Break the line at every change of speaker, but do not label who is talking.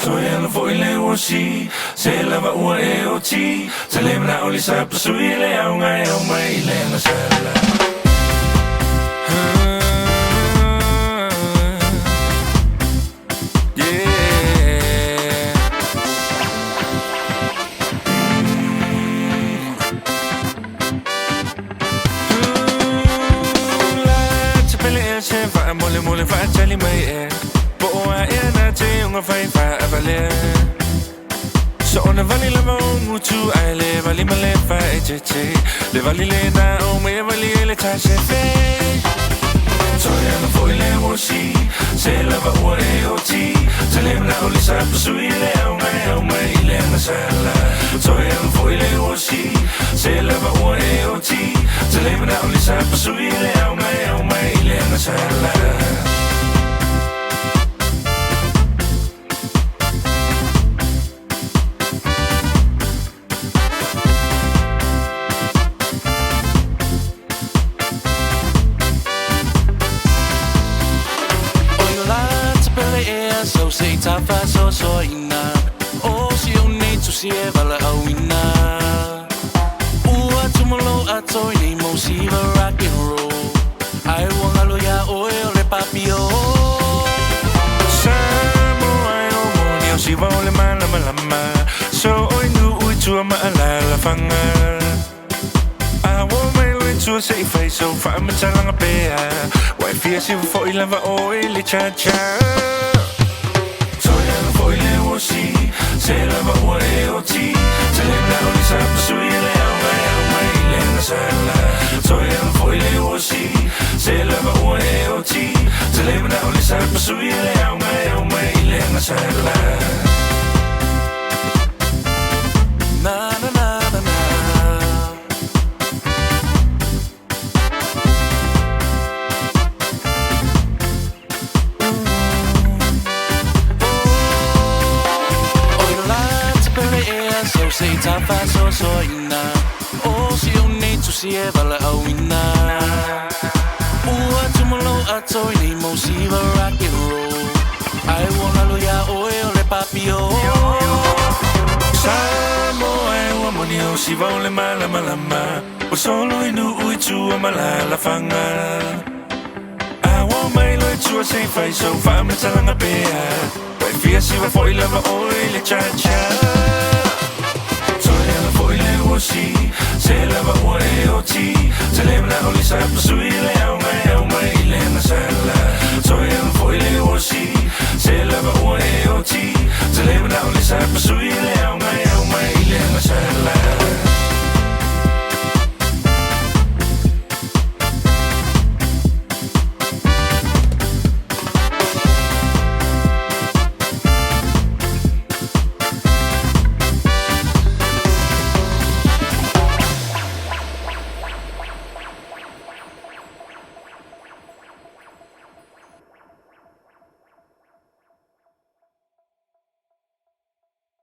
Toiana foi le osi, se lava ua e oti, te le mana o le sapasui le au ngai au mai le na sala. Mole fa tali mai e po a e na te unga fai fa avale so ona vali la mo tu ai le vali male fa e che le vali le na o me vali le ta se fe so ya no foi le osi se la va o e oti se le na o le sa sui le o mai le na sala so ya no foi le osi se la va o e oti se le na o le sa sui le o mai le na sala.
So say Tiafau so ina o si oni tu si e vala auina ua tumolo atoi ni mo si va rock and roll ai wanga lo ya o le papio
Samoan o moni o si va o le malama so oi nu ui tua ma la fanga a wo mai lo tu sei fai so fa ma talanga pea wai fia si fo i lava o le cha cha. Se lava ua e oti, se le na o le sapasui le au mai le na sala. Toi an foi le osi, se lava ua e oti, se le na o le sapasui le au mai le na sala.
Na na na na na. So say Tiafau so ina o si oni tu si e vala auina ua tumolo atoi ni mo si va rock and roll ai wanga lo ya o le papio
Samoan ua moni o si va o le malama o solo inu ui tua malala fanga a wo mai lo tua sei fai so fa ma talanga pea wai fia si va foi lava o le cha cha. Se lava ua e oti, se le mana o le sapasui le au mai le na sala. Toi an foi le osi, se lava ua e oti, se le mana o le sapasui le